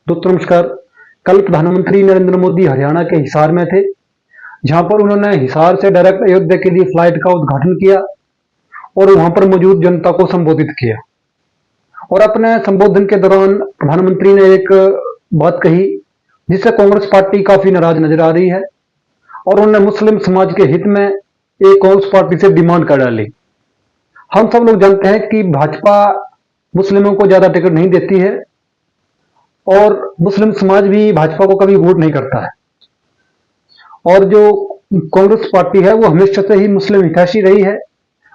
दोस्तों नमस्कार। कल प्रधानमंत्री नरेंद्र मोदी हरियाणा के हिसार में थे, जहां पर उन्होंने हिसार से डायरेक्ट अयोध्या के लिए फ्लाइट का उद्घाटन किया और वहां पर मौजूद जनता को संबोधित किया। और अपने संबोधन के दौरान प्रधानमंत्री ने एक बात कही जिससे कांग्रेस पार्टी काफी नाराज नजर आ रही है और उन्होंने मुस्लिम समाज के हित में एक कांग्रेस पार्टी से डिमांड कर डाली। हम सब लोग जानते हैं कि भाजपा मुस्लिमों को ज्यादा टिकट नहीं देती है और मुस्लिम समाज भी भाजपा को कभी वोट नहीं करता है। और जो कांग्रेस पार्टी है वो हमेशा से ही मुस्लिम हितैषी रही है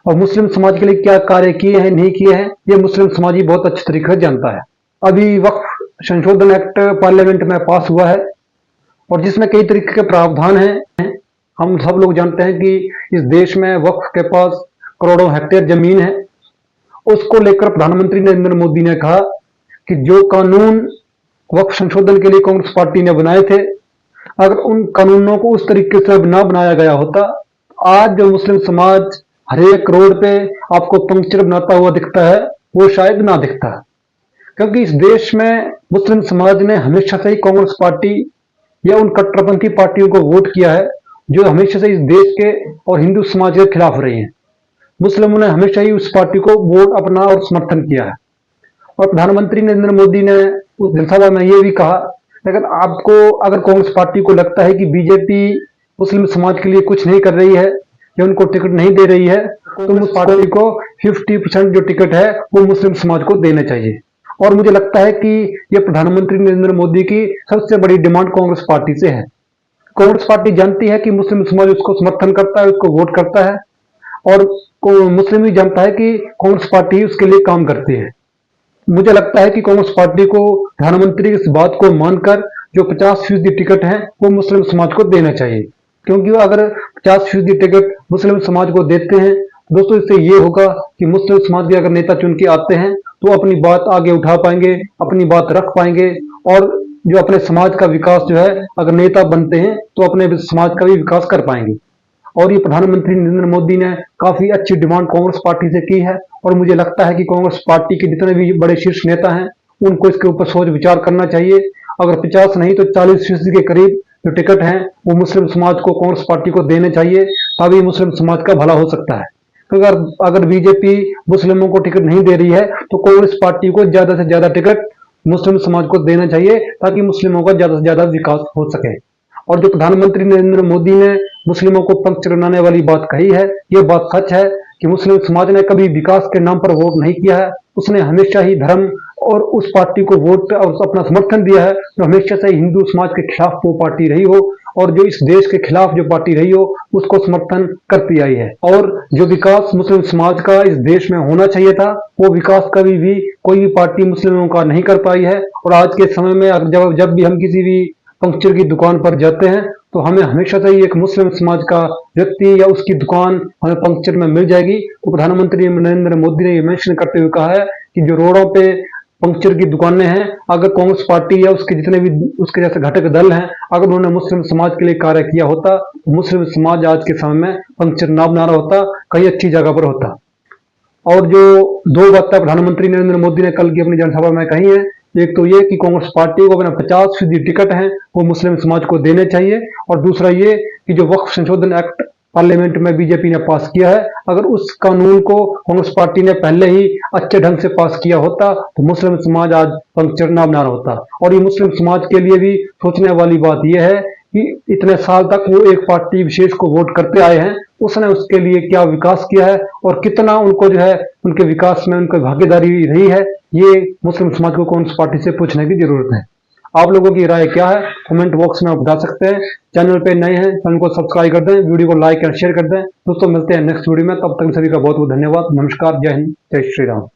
और मुस्लिम समाज के लिए क्या कार्य किए हैं नहीं किए हैं ये मुस्लिम समाज ही बहुत अच्छे तरीके से जानता है। अभी वक्फ संशोधन एक्ट पार्लियामेंट में पास हुआ है और जिसमें कई तरीके के प्रावधान हैं। हम सब लोग जानते हैं कि इस देश में वक्फ के पास करोड़ों हेक्टेयर जमीन है। उसको लेकर प्रधानमंत्री नरेंद्र मोदी ने कहा कि जो कानून वक्फ संशोधन के लिए कांग्रेस पार्टी ने बनाए थे, अगर उन कानूनों को उस तरीके से ना बनाया गया होता, आज जो मुस्लिम समाज हर एक रोड पे आपको पंक्चर बनाता हुआ दिखता है वो शायद ना दिखता। क्योंकि इस देश में मुस्लिम समाज ने हमेशा से ही कांग्रेस पार्टी या उन कट्टरपंथी पार्टियों को वोट किया है जो हमेशा से इस देश के और हिंदू समाज के खिलाफ रही हैं। मुस्लिमों ने हमेशा ही उस पार्टी को वोट अपना और समर्थन किया है। और प्रधानमंत्री नरेंद्र मोदी ने उस जनसभा में ये भी कहा, अगर कांग्रेस पार्टी को लगता है कि बीजेपी मुस्लिम समाज के लिए कुछ नहीं कर रही है या उनको टिकट नहीं दे रही है, तो उस पार्टी को 50% जो टिकट है वो मुस्लिम समाज को देना चाहिए। और मुझे लगता है कि ये प्रधानमंत्री नरेंद्र मोदी की सबसे बड़ी डिमांड कांग्रेस पार्टी से है। कांग्रेस पार्टी जानती है कि मुस्लिम समाज उसको समर्थन करता है, उसको वोट करता है और मुस्लिम भी जानता है कि कांग्रेस पार्टी उसके लिए काम करती है। मुझे लगता है कि कांग्रेस पार्टी को प्रधानमंत्री की इस बात को मानकर जो 50% टिकट है वो मुस्लिम समाज को देना चाहिए। क्योंकि अगर 50% टिकट मुस्लिम समाज को देते हैं दोस्तों, इससे ये होगा कि मुस्लिम समाज के अगर नेता चुन के आते हैं तो अपनी बात आगे उठा पाएंगे, अपनी बात रख पाएंगे और जो अपने समाज का विकास जो है, अगर नेता बनते हैं तो अपने समाज का भी विकास कर पाएंगे। और ये प्रधानमंत्री नरेंद्र मोदी ने काफी अच्छी डिमांड कांग्रेस पार्टी से की है और मुझे लगता है कि कांग्रेस पार्टी के जितने भी बड़े शीर्ष नेता हैं उनको इसके ऊपर सोच विचार करना चाहिए। अगर 50 नहीं तो 40% के करीब जो टिकट हैं वो मुस्लिम समाज को कांग्रेस पार्टी को देने चाहिए, तभी मुस्लिम समाज का भला हो सकता है। तो अगर बीजेपी मुस्लिमों को टिकट नहीं दे रही है तो कांग्रेस पार्टी को ज्यादा से ज्यादा टिकट मुस्लिम समाज को देना चाहिए ताकि मुस्लिमों का ज्यादा से ज्यादा विकास हो सके। और जो प्रधानमंत्री नरेंद्र मोदी ने मुस्लिमों को पंक्चर बनाने वाली बात कही है, ये बात सच है कि मुस्लिम समाज ने कभी विकास के नाम पर वोट नहीं किया है। उसने हमेशा ही धर्म और उस पार्टी को वोट और अपना समर्थन दिया है जो हमेशा से हिंदू समाज के खिलाफ वो पार्टी रही हो और जो इस देश के खिलाफ जो पार्टी रही हो उसको समर्थन करती आई है। और जो विकास मुस्लिम समाज का इस देश में होना चाहिए था वो विकास कभी भी कोई भी पार्टी मुस्लिमों का नहीं कर पाई है। और आज के समय में जब भी हम किसी भी पंक्चर की दुकान पर जाते हैं तो हमें हमेशा से ही एक मुस्लिम समाज का व्यक्ति या उसकी दुकान हमें पंक्चर में मिल जाएगी। तो प्रधानमंत्री नरेंद्र मोदी ने ये मेंशन करते हुए कहा है कि जो रोडों पे पंक्चर की दुकानें हैं, अगर कांग्रेस पार्टी या उसके जितने भी उसके जैसे घटक दल हैं, अगर उन्होंने मुस्लिम समाज के लिए कार्य किया होता तो मुस्लिम समाज आज के समय में पंक्चर ना बना रहा होता, कहीं अच्छी जगह पर होता। और जो दो बातें प्रधानमंत्री नरेंद्र मोदी ने कल की अपनी जनसभा में कही है, एक तो ये कि कांग्रेस पार्टी को अपना 50% टिकट है वो मुस्लिम समाज को देने चाहिए और दूसरा ये कि जो वक्फ संशोधन एक्ट पार्लियामेंट में बीजेपी ने पास किया है, अगर उस कानून को कांग्रेस पार्टी ने पहले ही अच्छे ढंग से पास किया होता तो मुस्लिम समाज आज पंक्चर ना बना रहा होता। और ये मुस्लिम समाज के लिए भी सोचने वाली बात यह है कि इतने साल तक वो एक पार्टी विशेष को वोट करते आए हैं, उसने उसके लिए क्या विकास किया है और कितना उनको जो है उनके विकास में उनकी भागीदारी रही है, ये मुस्लिम समाज को कांग्रेस पार्टी से पूछने की जरूरत है। आप लोगों की राय क्या है कमेंट बॉक्स में आप बता सकते हैं। चैनल पे नए हैं चैनल को सब्सक्राइब कर दें, वीडियो को लाइक और शेयर कर दें। दोस्तों मिलते हैं नेक्स्ट वीडियो में, तब तक सभी का बहुत बहुत धन्यवाद। नमस्कार, जय हिंद, जय श्री राम।